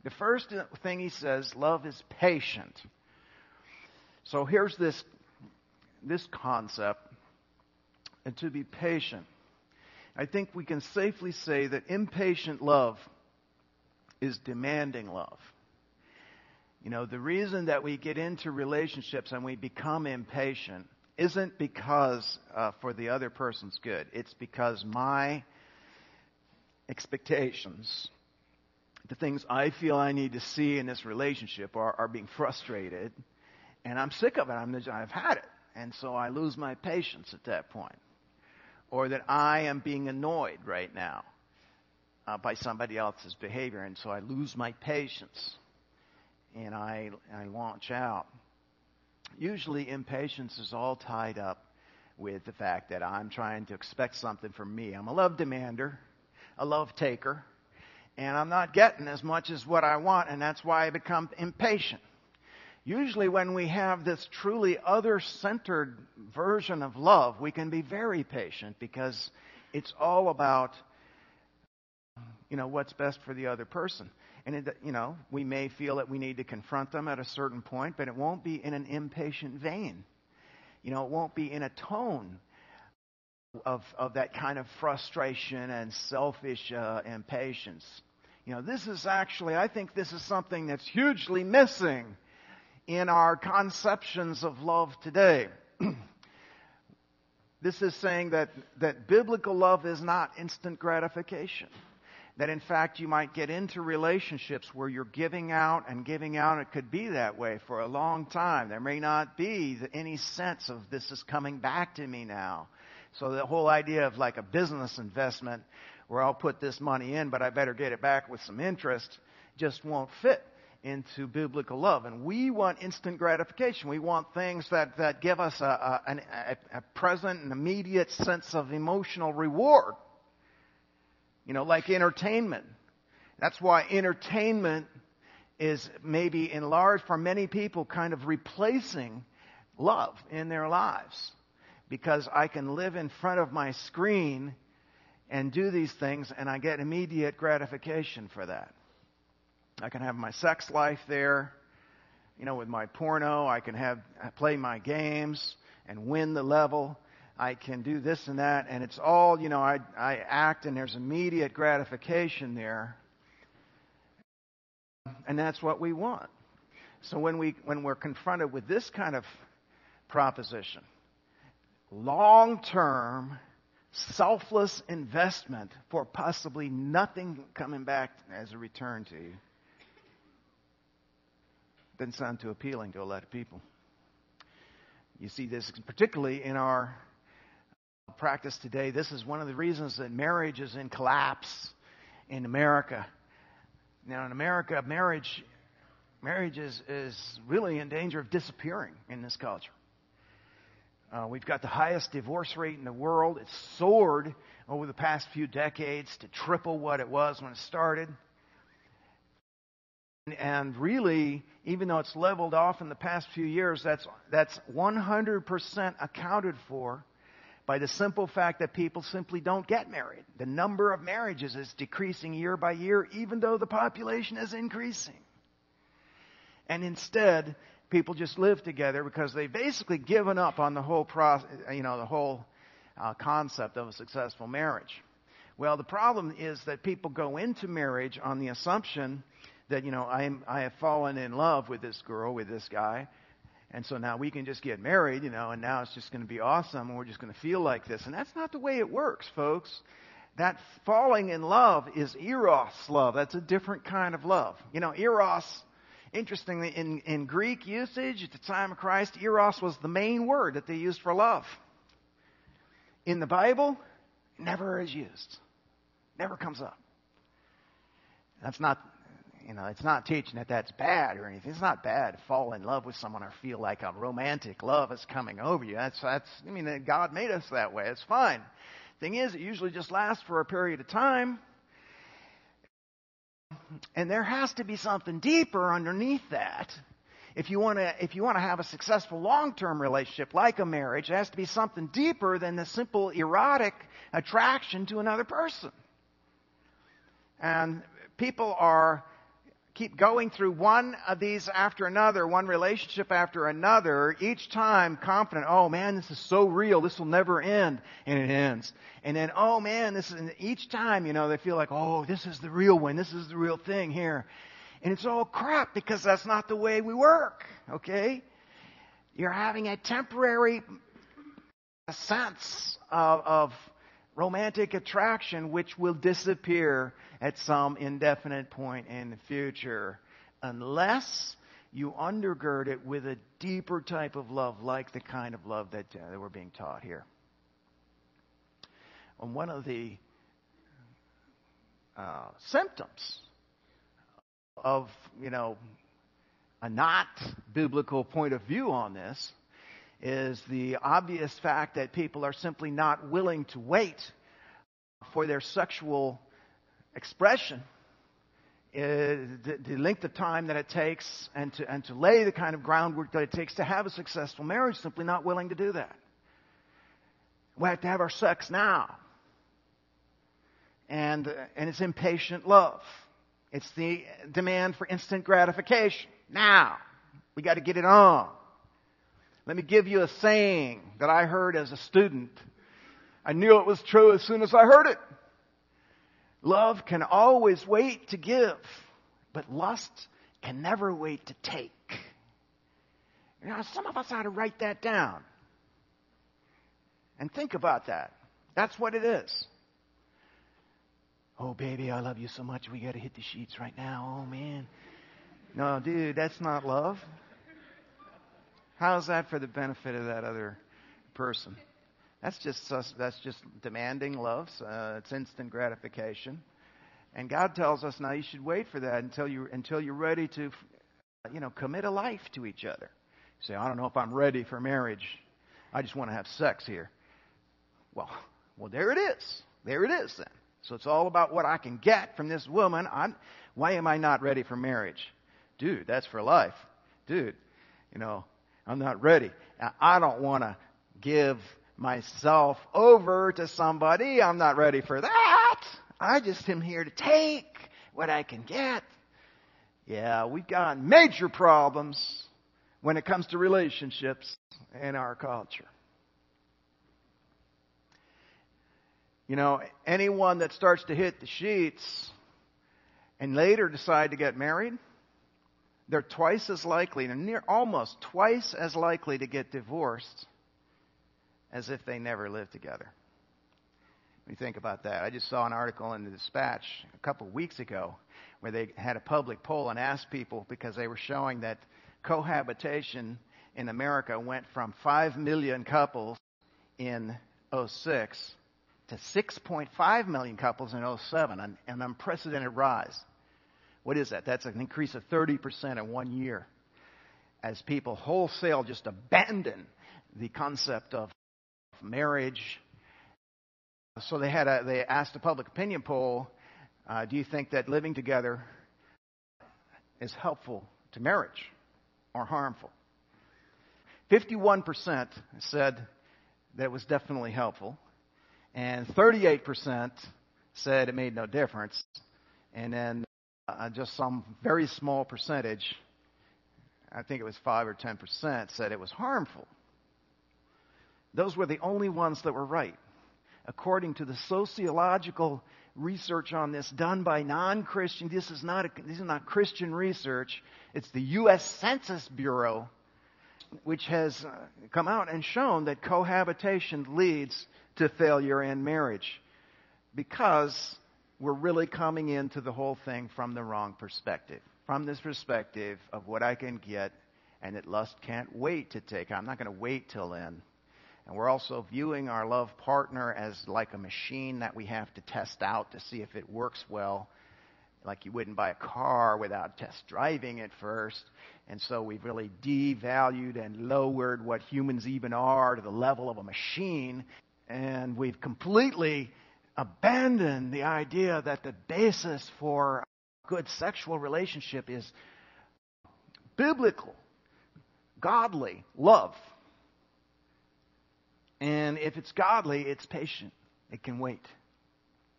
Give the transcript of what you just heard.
The first thing he says, love is patient. So here's this concept, and to be patient. I think we can safely say that impatient love is demanding love. You know, the reason that we get into relationships and we become impatient isn't because for the other person's good. It's because my expectations, the things I feel I need to see in this relationship are being frustrated, and I'm sick of it. I've had it. And so I lose my patience at that point. Or that I am being annoyed right now by somebody else's behavior, and so I lose my patience and I launch out. Usually impatience is all tied up with the fact that I'm trying to expect something from me. I'm a love demander, a love taker, and I'm not getting as much as what I want, and that's why I become impatient. Usually when we have this truly other-centered version of love, we can be very patient because it's all about, what's best for the other person. And, we may feel that we need to confront them at a certain point, but it won't be in an impatient vein. It won't be in a tone of that kind of frustration and selfish impatience. I think this is something that's hugely missing in our conceptions of love today. This is saying that biblical love is not instant gratification. That in fact you might get into relationships where you're giving out and giving out. It could be that way for a long time. There may not be any sense of this is coming back to me now. So the whole idea of like a business investment where I'll put this money in but I better get it back with some interest just won't fit into biblical love. And we want instant gratification. We want things that give us a present and immediate sense of emotional reward. Like entertainment. That's why entertainment is maybe in large, for many people, kind of replacing love in their lives. Because I can live in front of my screen and do these things and I get immediate gratification for that. I can have my sex life there, with my porno. I can play my games and win the level. I can do this and that, and it's all, I act and there's immediate gratification there. And that's what we want. So when we're confronted with this kind of proposition, long-term, selfless investment for possibly nothing coming back as a return to you, doesn't sound too appealing to a lot of people. You see this particularly in our practice today. This is one of the reasons that marriage is in collapse in America. Now in America, marriage is really in danger of disappearing in this culture. We've got the highest divorce rate in the world. It's soared over the past few decades to triple what it was when it started. And really, even though it's leveled off in the past few years, that's 100% accounted for by the simple fact that people simply don't get married. The number of marriages is decreasing year by year, even though the population is increasing. And instead, people just live together because they've basically given up on the whole concept of a successful marriage. Well, the problem is that people go into marriage on the assumption that, I have fallen in love with this girl, with this guy, and so now we can just get married, and now it's just going to be awesome, and we're just going to feel like this. And that's not the way it works, folks. That falling in love is eros love. That's a different kind of love. Eros, interestingly, in Greek usage at the time of Christ, eros was the main word that they used for love. In the Bible, it never is used. Never comes up. That's not... it's not teaching that that's bad or anything. It's not bad to fall in love with someone or feel like a romantic love is coming over you. God made us that way. It's fine. Thing is, it usually just lasts for a period of time. And there has to be something deeper underneath that. If you want to have a successful long-term relationship like a marriage, there has to be something deeper than the simple erotic attraction to another person. And people are keep going through one of these after another, one relationship after another, each time confident, oh man, this is so real, this will never end, and it ends. And then, oh man, and each time, they feel like, oh, this is the real one, this is the real thing here. And it's all crap because that's not the way we work, okay? You're having a temporary sense of romantic attraction which will disappear at some indefinite point in the future unless you undergird it with a deeper type of love, like the kind of love that we're being taught here. And one of the symptoms of, a not biblical point of view on this is the obvious fact that people are simply not willing to wait for their sexual expression, the length of time that it takes, and to lay the kind of groundwork that it takes to have a successful marriage. Simply not willing to do that. We have to have our sex now, and it's impatient love. It's the demand for instant gratification. Now, we got to get it on. Let me give you a saying that I heard as a student. I knew it was true as soon as I heard it. Love can always wait to give, but lust can never wait to take. Some of us ought to write that down and think about that. That's what it is. Oh, baby, I love you so much. We got to hit the sheets right now. Oh, man. No, dude, that's not love. How's that for the benefit of that other person? That's just demanding love. It's instant gratification. And God tells us now you should wait for that until you're ready to, commit a life to each other. You say, I don't know if I'm ready for marriage. I just want to have sex here. Well, there it is. There it is then. So it's all about what I can get from this woman. Why am I not ready for marriage? Dude, that's for life. Dude, I'm not ready. I don't want to give myself over to somebody. I'm not ready for that. I just am here to take what I can get. Yeah, we've got major problems when it comes to relationships in our culture. Anyone that starts to hit the sheets and later decide to get married, they're twice as likely, almost twice as likely to get divorced as if they never lived together. When you think about that, I just saw an article in the Dispatch a couple of weeks ago where they had a public poll and asked people, because they were showing that cohabitation in America went from 5 million couples in 2006 to 6.5 million couples in 2007, an unprecedented rise. What is that? That's an increase of 30% in 1 year, as people wholesale just abandon the concept of marriage. So they asked a public opinion poll, do you think that living together is helpful to marriage or harmful? 51% said that it was definitely helpful, and 38% said it made no difference, and then just some very small percentage, I think it was 5 or 10%, said it was harmful. Those were the only ones that were right. According to the sociological research on this done by non-Christian, this is not Christian research, it's the U.S. Census Bureau, which has come out and shown that cohabitation leads to failure in marriage, because we're really coming into the whole thing from the wrong perspective. From this perspective of what I can get, and that lust can't wait to take. I'm not going to wait till then. And we're also viewing our love partner as like a machine that we have to test out to see if it works well. Like you wouldn't buy a car without test driving it first. And so we've really devalued and lowered what humans even are to the level of a machine. And we've completely abandoned the idea that the basis for a good sexual relationship is biblical, godly love. And if it's godly, it's patient. It can wait.